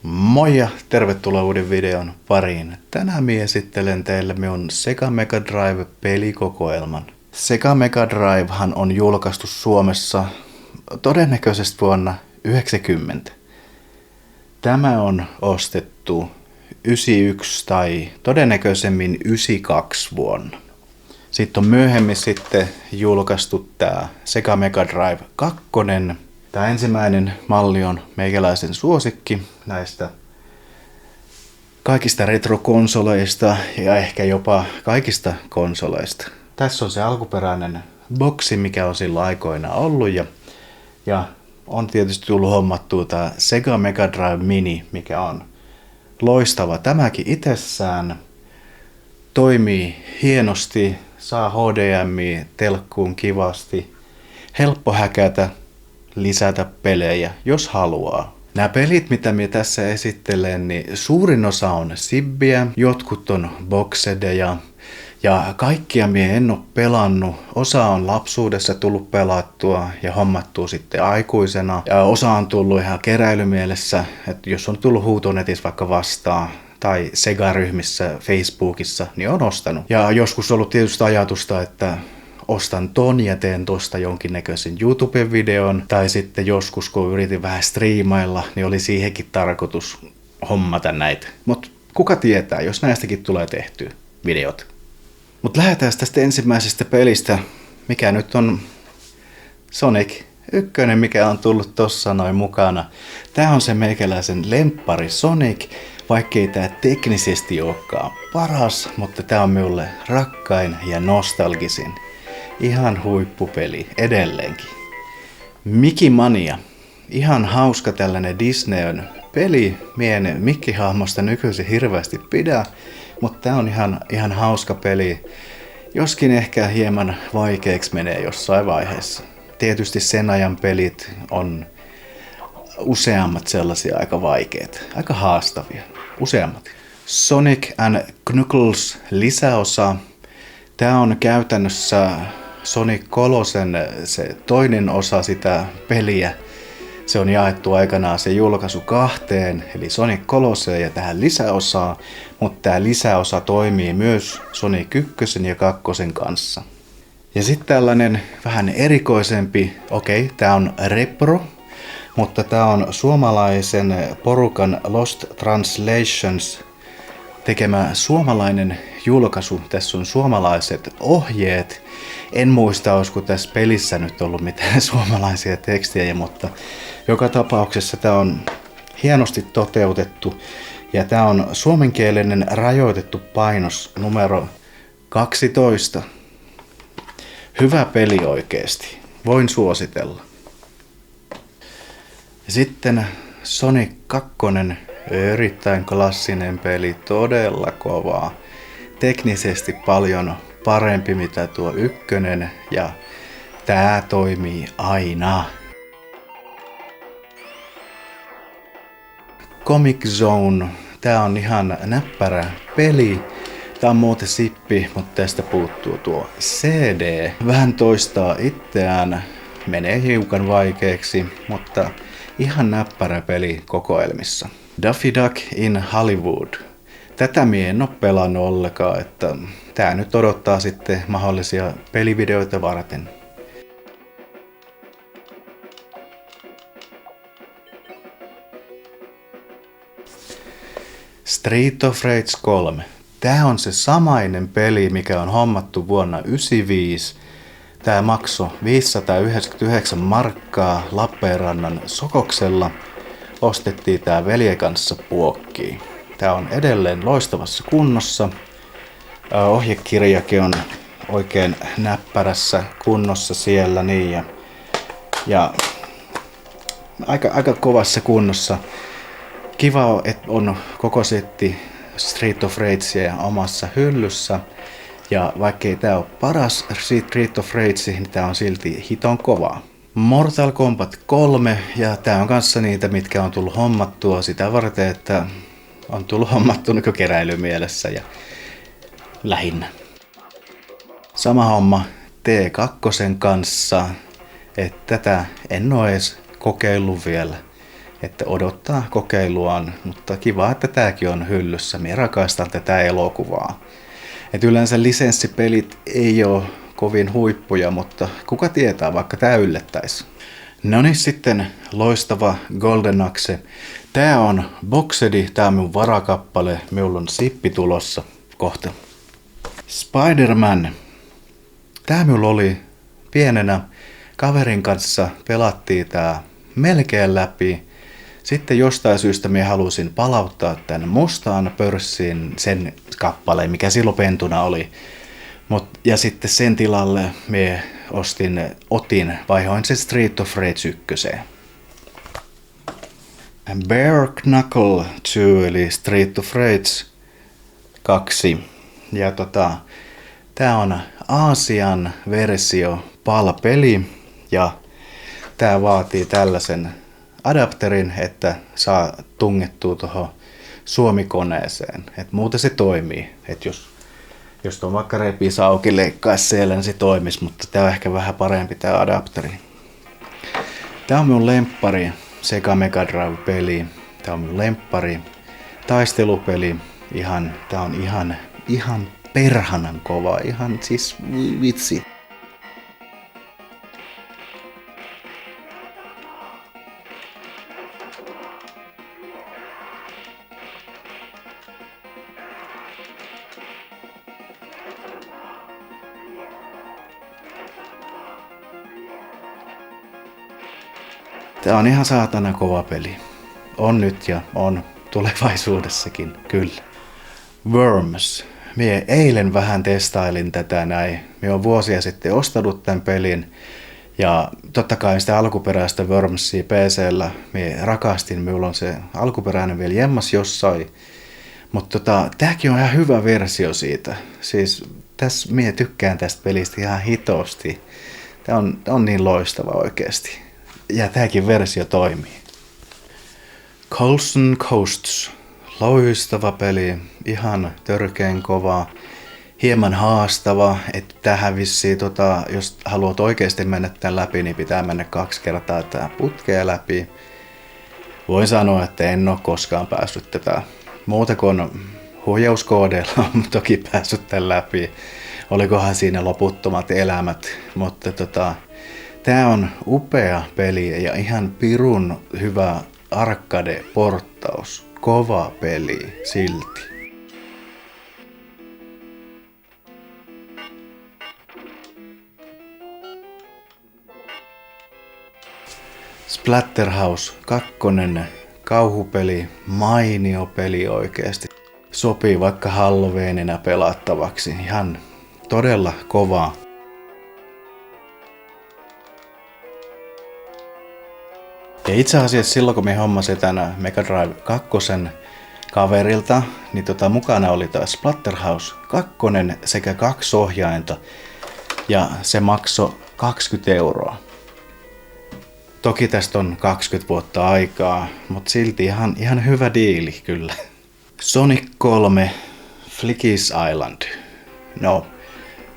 Moi ja tervetuloa uuden videon pariin. Tänään minä esittelen teille minun Sega Mega Drive pelikokoelman. Sega Mega Drivehan on julkaistu Suomessa todennäköisesti vuonna 1990. Tämä on ostettu 91 tai todennäköisemmin 92 vuonna. Sitten on myöhemmin julkaistu tämä Sega Mega Drive 2. Tämä ensimmäinen malli on meikäläisen suosikki näistä kaikista retrokonsoleista ja ehkä jopa kaikista konsoleista. Tässä on se alkuperäinen boksi, mikä on sillä aikoina ollut ja on tietysti tullut hommattua tämä Sega Mega Drive Mini, mikä on loistava. Tämäkin itsessään toimii hienosti, saa HDMI telkkuun kivasti, helppo häkätä, lisätä pelejä, jos haluaa. Nämä pelit, mitä minä tässä esittelen, niin suurin osa on sibbiä, jotkut on boxedeja ja kaikkia minä en ole pelannut. Osa on lapsuudessa tullut pelattua ja hommattua sitten aikuisena ja osa on tullut ihan keräilymielessä, että jos on tullut huutonetissä vaikka vastaan tai Sega-ryhmissä Facebookissa, niin on ostanut. Ja joskus on ollut tietysti ajatusta, että ostan ton ja teen tosta jonkinnäköisen YouTube-videon. Tai sitten joskus, kun yritin vähän striimailla, niin oli siihenkin tarkoitus hommata näitä. Mutta kuka tietää, jos näistäkin tulee tehtyä videot. Mutta lähdetään tästä ensimmäisestä pelistä, mikä nyt on Sonic 1, mikä on tullut tossa noin mukana. Tää on se meikäläisen lemppari Sonic, vaikkei tää teknisesti olekaan paras, mutta tää on minulle rakkain ja nostalgisin. Ihan huippupeli edelleenkin. Mickey Mania. Ihan hauska tällainen Disneyn peli. Mie en Mickey-hahmosta nykyisin hirveästi pidä, mutta tää on ihan hauska peli. Joskin ehkä hieman vaikeaksi menee jossain vaiheessa. Tietysti sen ajan pelit on useammat sellaisia aika vaikeita, aika haastavia. Useammat. Sonic and Knuckles lisäosa. Tää on käytännössä Sonic 3 se toinen osa sitä peliä. Se on jaettu aikanaan se julkaisu kahteen, eli Sonic 3 ja tähän lisäosaan, mutta tämä lisäosa toimii myös Sonic 1 ja 2 kanssa. Ja sitten tällainen vähän erikoisempi, tää on repro, mutta tää on suomalaisen porukan Lost Translations tekemä suomalainen julkaisu. Tässä on suomalaiset ohjeet. En muista, olisiko tässä pelissä nyt ollut mitään suomalaisia tekstejä, mutta joka tapauksessa tämä on hienosti toteutettu. Ja tämä on suomenkielinen rajoitettu painos numero 12. Hyvä peli oikeesti. Voin suositella. Ja sitten Sonic 2. Erittäin klassinen peli, todella kovaa. Teknisesti paljon parempi mitä tuo 1 ja tää toimii aina. Comic Zone, tää on ihan näppärä peli. Tää on muuten sippi, mutta tästä puuttuu tuo CD. Vähän toistaa itseään, menee hiukan vaikeaksi, mutta ihan näppärä peli kokoelmissa. Daffy Duck in Hollywood. Tätä mie en oo pelannut ollenkaan, että tää nyt odottaa sitten mahdollisia pelivideoita varten. Street of Rage 3. Tää on se samainen peli, mikä on hommattu vuonna 1995. Tää maksoi 599 markkaa Lappeenrannan Sokoksella. Ostettiin tää veljen kanssa puokkiin. Tää on edelleen loistavassa kunnossa. Ohjekirjakin on oikein näppärässä kunnossa siellä niin ja aika kovassa kunnossa. Kiva, että on koko setti Street of Ragea omassa hyllyssä. Ja vaikkei tää ole paras Street of Rage, niin tää on silti hiton kovaa. Mortal Kombat 3, ja tää on kanssa niitä, mitkä on tullut hommattua sitä varten, että on tullut hommattua keräilymielessä ja lähinnä. Sama homma T2 kanssa, että tätä en oo edes kokeillut vielä. että odottaa kokeiluaan, mutta kiva, että tääkin on hyllyssä. Minä rakastan tätä elokuvaa. Et yleensä lisenssipelit ei ole kovin huippuja, mutta kuka tietää, vaikka tää yllättäisi. No niin, sitten loistava Golden Axe. Tää on boxedi, tää on minun varakappale, minulla on sippi tulossa kohta. Spider-Man. Tää minulla oli pienenä kaverin kanssa, pelattiin tää melkein läpi. Sitten jostain syystä minä halusin palauttaa tämän mustaan pörssiin sen kappaleen, mikä silloin pentuna oli. Ja sitten sen tilalle minä vaihoin sen Street of Rage 1. Bare Knuckle 2 eli Street of Rage 2. Ja tää on Aasian versio PAL-peli ja tää vaatii tällaisen adapterin, että saa tungettua tuohon Suomi-koneeseen. Et muuten se toimii. Et jos tuon vaikka repisi auki leikkaisi siellä, niin se toimisi, mutta tää on ehkä vähän parempi tää adapteri. Tää on minun lemppari Sega Mega Drive-peli. Tää on minun lemppari taistelupeli. Tää on ihan perhanan kova. Ihan siis vitsi. Tää on ihan saatana kova peli. On nyt ja on tulevaisuudessakin, kyllä. Worms. Mie eilen vähän testailin tätä näin. Mie on vuosia sitten ostanut tämän pelin. Ja totta kai sitä alkuperäistä Wormsia PC:llä mie rakastin. Minulla on se alkuperäinen vielä jemmas jossain. Mutta tääkin on ihan hyvä versio siitä. Siis mie tykkään tästä pelistä ihan hitosti. Tää on niin loistava oikeesti. Ja tääkin versio toimii. Coulson Coasts. Loistava peli. Ihan törkeen kova. Hieman haastava. Että tähän vissiin, jos haluat oikeasti mennä tämän läpi, niin pitää mennä 2 kertaa tää putkea läpi. Voin sanoa, että en ole koskaan päässyt tätä. Muuta kuin huijauskoodeilla on toki päässyt tämän läpi. Olikohan siinä loputtomat elämät. Mutta tää on upea peli ja ihan pirun hyvä arcade-porttaus. Kova peli silti. Splatterhouse 2. Kauhupeli. Mainio peli oikeesti. Sopii vaikka Halloweenina pelattavaksi. Ihan todella kova. Ja itse asiassa silloin kun me hommasin tämän Mega Drive 2 kaverilta, niin mukana oli taas Splatterhouse 2 sekä 2 ohjainta. Ja se maksoi 20 €. Toki tästä on 20 vuotta aikaa, mutta silti ihan hyvä diili kyllä. Sonic 3 Flickies Island. No,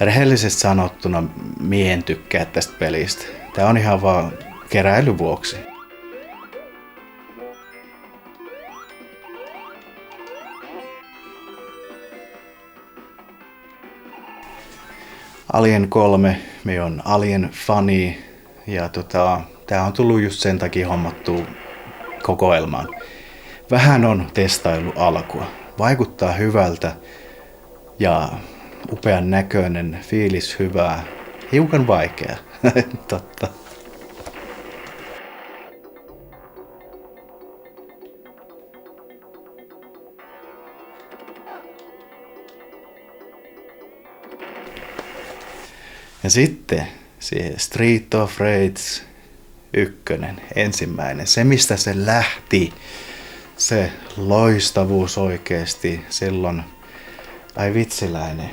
rehellisesti sanottuna mie en tykkää tästä pelistä. Tää on ihan vaan keräilyn vuoksi. Alien 3, me on Alien fani ja tää on tullut just sen takia hommattua kokoelmaan. Vähän on testailu alkua. Vaikuttaa hyvältä ja upean näköinen, fiilis hyvää, hiukan vaikea. Totta. Ja sitten siihen Street of Rage 1, ensimmäinen. Se mistä se lähti, se loistavuus oikeesti silloin. Ai vitsiläinen.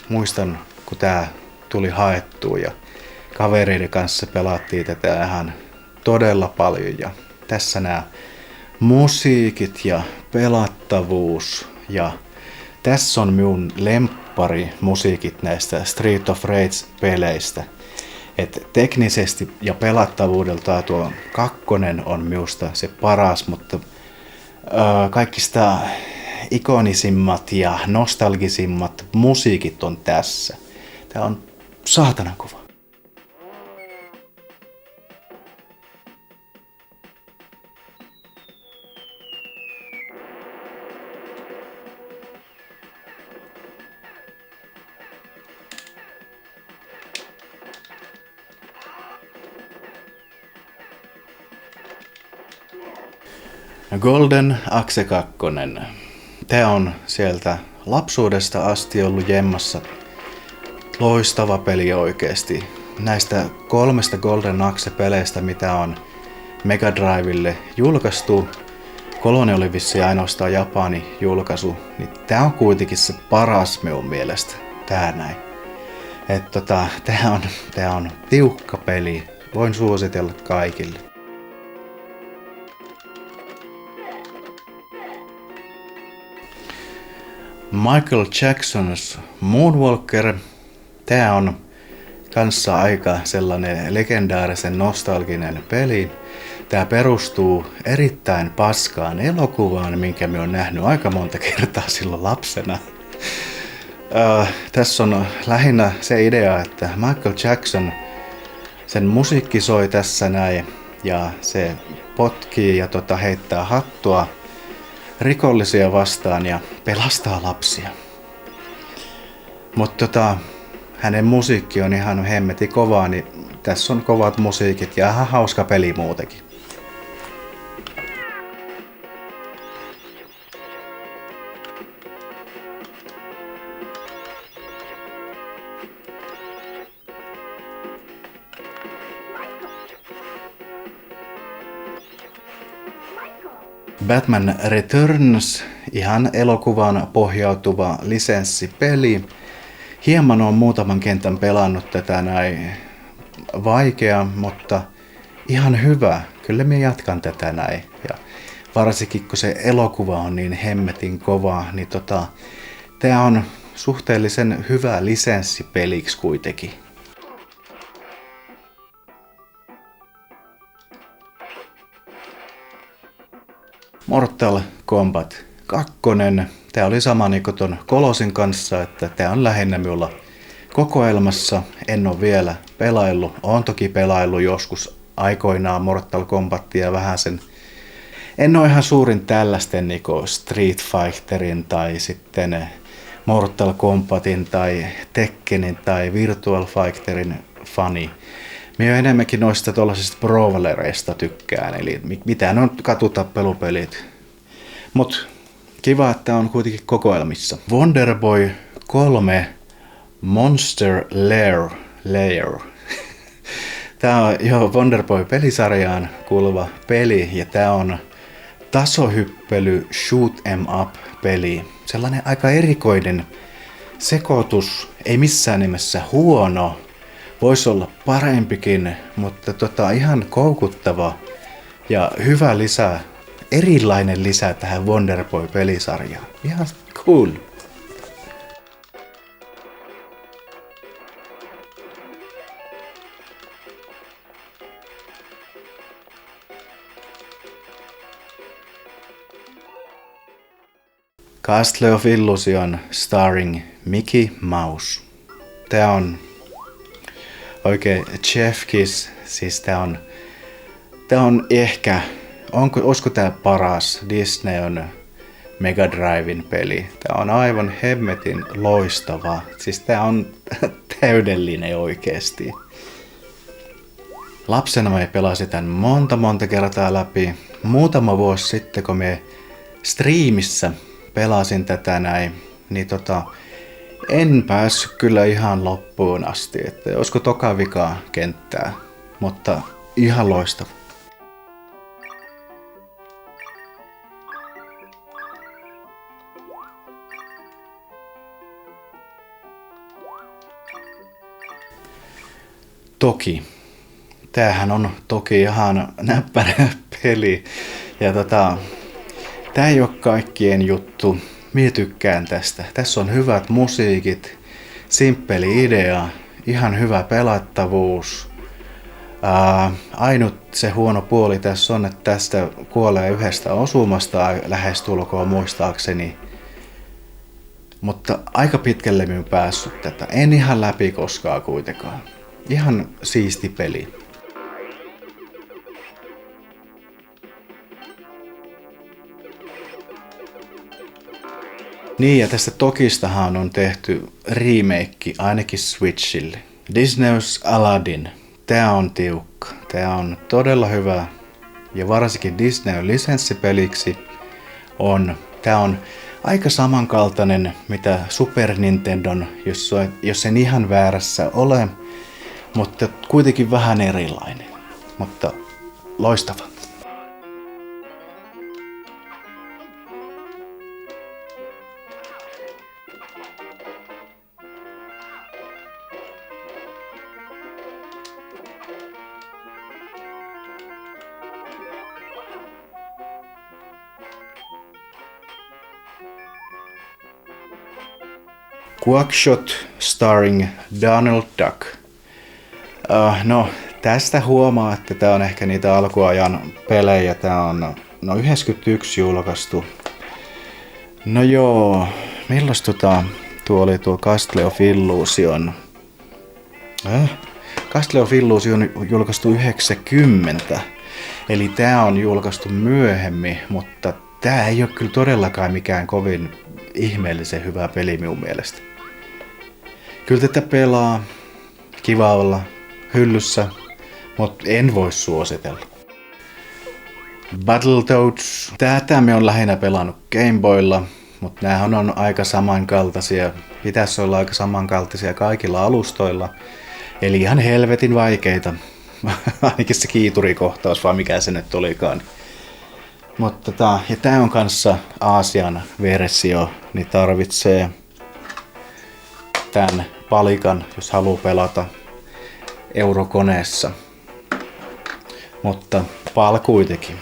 Muistan kun tää tuli haettua ja kavereiden kanssa pelattiin tätä ihan todella paljon. Ja tässä nämä musiikit ja pelattavuus ja tässä on minun lemppari musiikit näistä Street of Rage-peleistä. Et teknisesti ja pelattavuudeltaan tuo 2 on minusta se paras, mutta kaikista ikonisimmat ja nostalgisimmat musiikit on tässä. Tää on saatanan kova. Golden Axe 2. Tää on sieltä lapsuudesta asti ollut jemmassa. Loistava peli oikeesti. Näistä 3 Golden Axe-peleistä, mitä on Mega Drivelle julkaistu, 3 oli vissiin ainoastaan Japani julkaisu, niin tää on kuitenkin se paras minun mielestä. Tää näin. Tää on tiukka peli. Voin suositella kaikille. Michael Jackson's Moonwalker. Tää on kanssa aika sellainen legendaarisen nostalginen peli. Tää perustuu erittäin paskaan elokuvaan, minkä mä oon nähnyt aika monta kertaa silloin lapsena. Tässä on lähinnä se idea, että Michael Jackson, sen musiikki soi tässä näin ja se potkii ja heittää hattua rikollisia vastaan ja pelastaa lapsia. Mutta hänen musiikki on ihan hemmeti kovaa, niin tässä on kovat musiikit ja ihan hauska peli muutenkin. Batman Returns, ihan elokuvan pohjautuva lisenssipeli. Hieman on muutaman kentän pelannut tätä näin. Vaikea, mutta ihan hyvä. Kyllä minä jatkan tätä näin. Ja varsinkin kun se elokuva on niin hemmetin kova, niin tää on suhteellisen hyvä lisenssipeliksi kuitenkin. Mortal Kombat 2. Tää oli sama niin kuin ton Kolosin kanssa, että tää on lähinnä minulla kokoelmassa. En ole vielä pelaillut. Oon toki pelaillut joskus aikoinaan Mortal Kombatia vähän sen. En ole ihan suurin tällaisten niin kuin Street Fighterin tai sitten Mortal Kombatin tai Tekkenin tai Virtual Fighterin fani. Minä enemmänkin noista tuollaisista brawlereista tykkään, eli mitä ne on katutappelupelit. Mut kiva, että on kuitenkin kokoelmissa. Wonder Boy 3 Monster Lair. Tää on Wonder Boy pelisarjaan kuuluva peli ja tää on tasohyppely shoot 'em up peli. Sellainen aika erikoinen sekoitus, ei missään nimessä huono. Voisi olla parempikin, mutta ihan koukuttava ja hyvä lisä, erilainen lisä tähän Wonder Boy-pelisarjaan. Ihan cool. Castle of Illusion starring Mickey Mouse. Tää on oikein Chef Kiss, siis tää on ehkä, olisiko tää paras Disneyn Mega Driven peli. Tää on aivan hemmetin loistava, siis tää on täydellinen oikeesti. Lapsena mä pelasin tän monta kertaa läpi. Muutama vuosi sitten, kun me striimissä pelasin tätä näin, niin en päässyt kyllä ihan loppuun asti, että olisiko toka vikaa kenttää, mutta ihan loistava. Toki. Tämähän on toki ihan näppärä peli. Ja tää ei ole kaikkien juttu. Mie tykkään tästä. Tässä on hyvät musiikit, simppeli idea ihan hyvä pelattavuus. Ainut se huono puoli tässä on, että tästä kuolee yhdestä osumasta lähestulkoon muistaakseni. Mutta aika pitkälle minä päässyt tätä. En ihan läpi koskaan kuitenkaan. Ihan siisti peli. Niin, ja tästä Tokistahan on tehty remake ainakin Switchille. Disney's Aladdin. Tää on tiukka. Tää on todella hyvä. Ja varsinkin Disney lisenssipeliksi tää on aika samankaltainen mitä Super Nintendon, jos en ihan väärässä ole, mutta kuitenkin vähän erilainen. Mutta loistava. Quackshot starring Donald Duck. No, tästä huomaa, että tää on ehkä niitä alkuajan pelejä. Tää on 91 julkaistu. No joo, milloin tuo oli tuo Castle of Illusion? Castle of Illusion julkaistu 90. Eli tää on julkaistu myöhemmin, mutta tää ei ole kyllä todellakaan mikään kovin ihmeellisen hyvä peli minun mielestä. Kyllä tätä pelaa, kiva olla hyllyssä, mutta en voi suositella. Battletoads. Tätä me on lähinnä pelannut Game Boylla, mutta näähän on aika samankaltaisia. Pitäisi olla aika samankaltaisia kaikilla alustoilla. Eli ihan helvetin vaikeita. Ainakin se kiiturikohtaus, vai mikä se nyt olikaan. Mutta tää on kanssa Aasian versio, niin tarvitsee tän palikan, jos haluaa pelata eurokoneessa. Mutta PAL kuitenkin.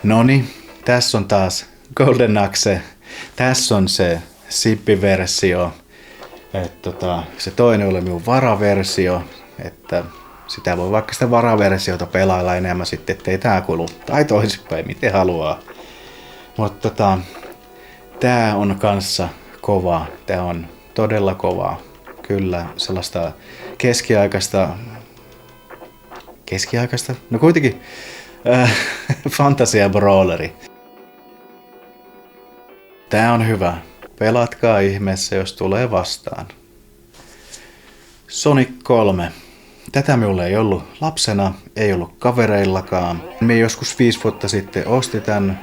Noni, tässä on taas Golden Axe. Tässä on se Zippi-versio. Se toinen oli minun varaversio, että sitä voi vaikka sitä varaversiota pelailla enemmän sitten, ettei tää kulu. Tai toisinpäin, miten haluaa. Mutta tää on kanssa kova. Tää on todella kova. Kyllä, sellaista keskiaikaista? No kuitenkin fantasia brawleri. Tää on hyvä. Pelatkaa ihmeessä, jos tulee vastaan. Sonic 3. Tätä minulla ei ollut lapsena, ei ollut kavereillakaan. Me joskus 5 vuotta sitten osti tän.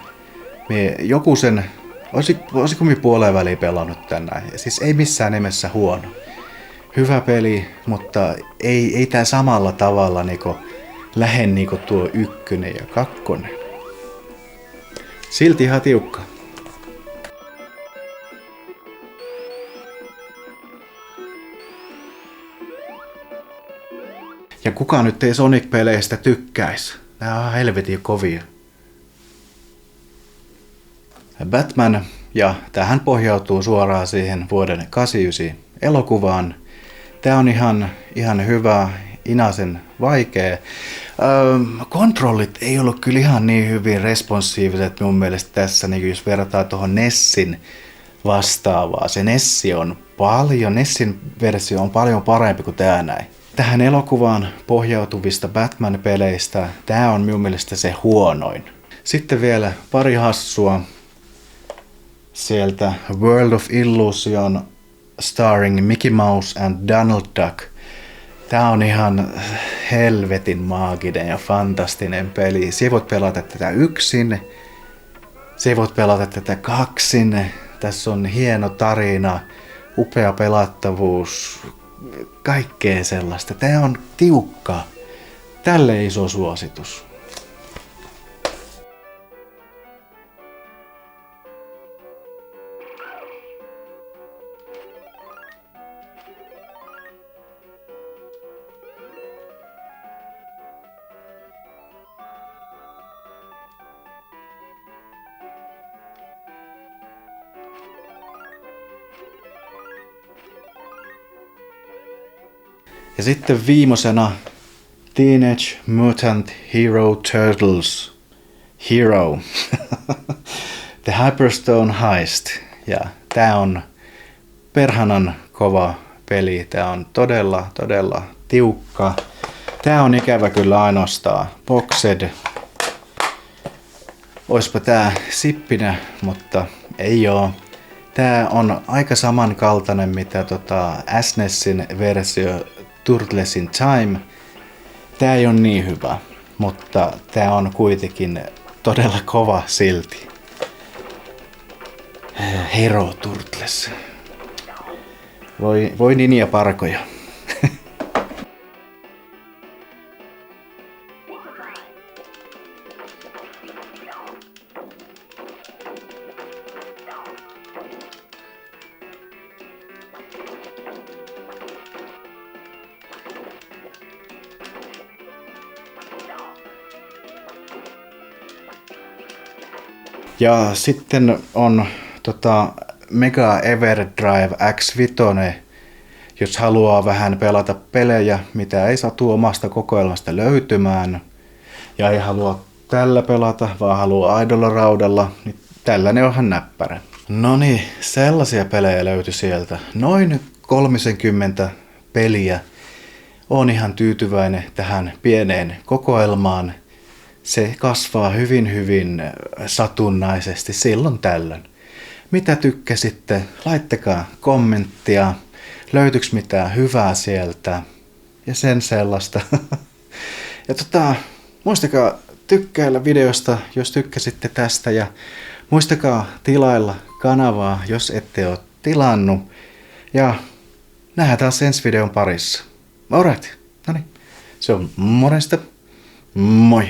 Olisiko me puoleen väliin pelannut tänään? Siis ei missään nimessä huono. Hyvä peli, mutta ei tää samalla tavalla lähde tuo 1 ja 2. Silti ihan tiukka. Ja kuka nyt ei Sonic-peleistä tykkäisi? Nää on helvetin kovia. Batman, ja tähän pohjautuu suoraan siihen vuoden 89 elokuvaan. Tää on ihan hyvä, inasen vaikea. Kontrollit ei ollut kyllä ihan niin hyvin responsiiviset mun mielestä tässä, niin jos verrataan tuohon Nessin vastaavaa. Se Nessin versio on paljon parempi kuin tää näin. Tähän elokuvaan pohjautuvista Batman-peleistä tää on minun mielestä se huonoin. Sitten vielä pari hassua. Sieltä World of Illusion starring Mickey Mouse and Donald Duck. Tää on ihan helvetin maaginen ja fantastinen peli. Sä voit pelata tätä yksin. Sä voit pelata tätä kaksin. Tässä on hieno tarina, upea pelattavuus, kaikkea sellaista. Tää on tiukka. Tälle iso suositus. Ja sitten viimosena Teenage Mutant Hero Turtles. Hero. The Hyperstone Heist. Ja tää on perhanan kova peli. Tää on todella tiukka. Tää on ikävä kyllä ainoastaan boxed. Oispa tää sippinä, mutta ei oo. Tää on aika samankaltainen mitä SNESin versio Turtles in Time. Tää ei ole niin hyvä, mutta tää on kuitenkin todella kova silti. Hero Turtles. Voi ninja parkoja. Ja sitten on Mega Everdrive X5, jos haluaa vähän pelata pelejä, mitä ei satu omasta kokoelmasta löytymään, ja ei halua tällä pelata, vaan haluaa aidolla raudalla, niin tällainen onhan näppärä. No niin, sellaisia pelejä löytyi sieltä. Noin 30 peliä. Oon ihan tyytyväinen tähän pieneen kokoelmaan. Se kasvaa hyvin satunnaisesti silloin tällöin. Mitä tykkäsitte? Laittakaa kommenttia. Löytyykö mitään hyvää sieltä? Ja sen sellaista. Ja muistakaa tykkäillä videosta, jos tykkäsitte tästä. Ja muistakaa tilailla kanavaa, jos ette ole tilannut. Ja nähdään taas ensi videon parissa. Alright. Noniin. Se on morjesta. Moi.